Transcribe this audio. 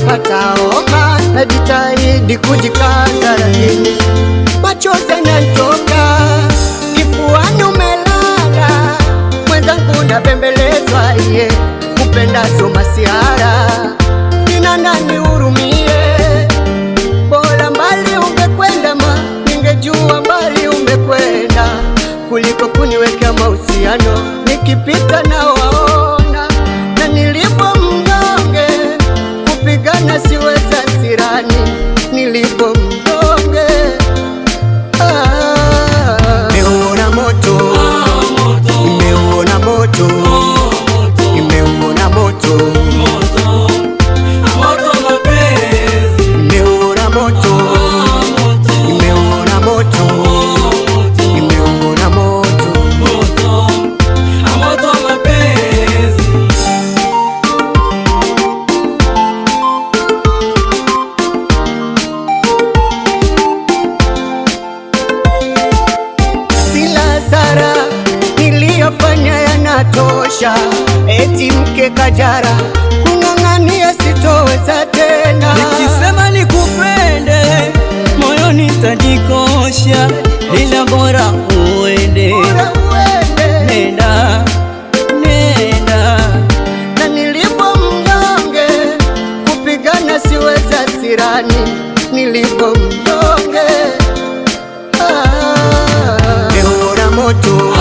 napata homa, najitahidi kujikaza lakini machozi yanatoka, kifuani umelala, mwenzangu nabembelezwa, kupenda sio masiara, nina nani hurumie, bora mbali ungekwenda ningejua mbali ungekwenda, kuliko kuniweka mahusiano, nikipita na waona, na nilipo mnyonge, kupigana siweza sirani, nilipo mnyonge. Nimeona moto, nimeona moto, nimeona moto, nimeona moto, nimeona moto, nimeona moto. Sila sara niliyofanya yanatosha, eti mke kajara, kung'ang'ania sitoweza tena. Nikisema nikupende moyoni tajikosha, ila bora uende, nenda, nenda. Na nilipo mnyonge, kupigana siweza sirani, nilipo mnyonge. Nimeona moto,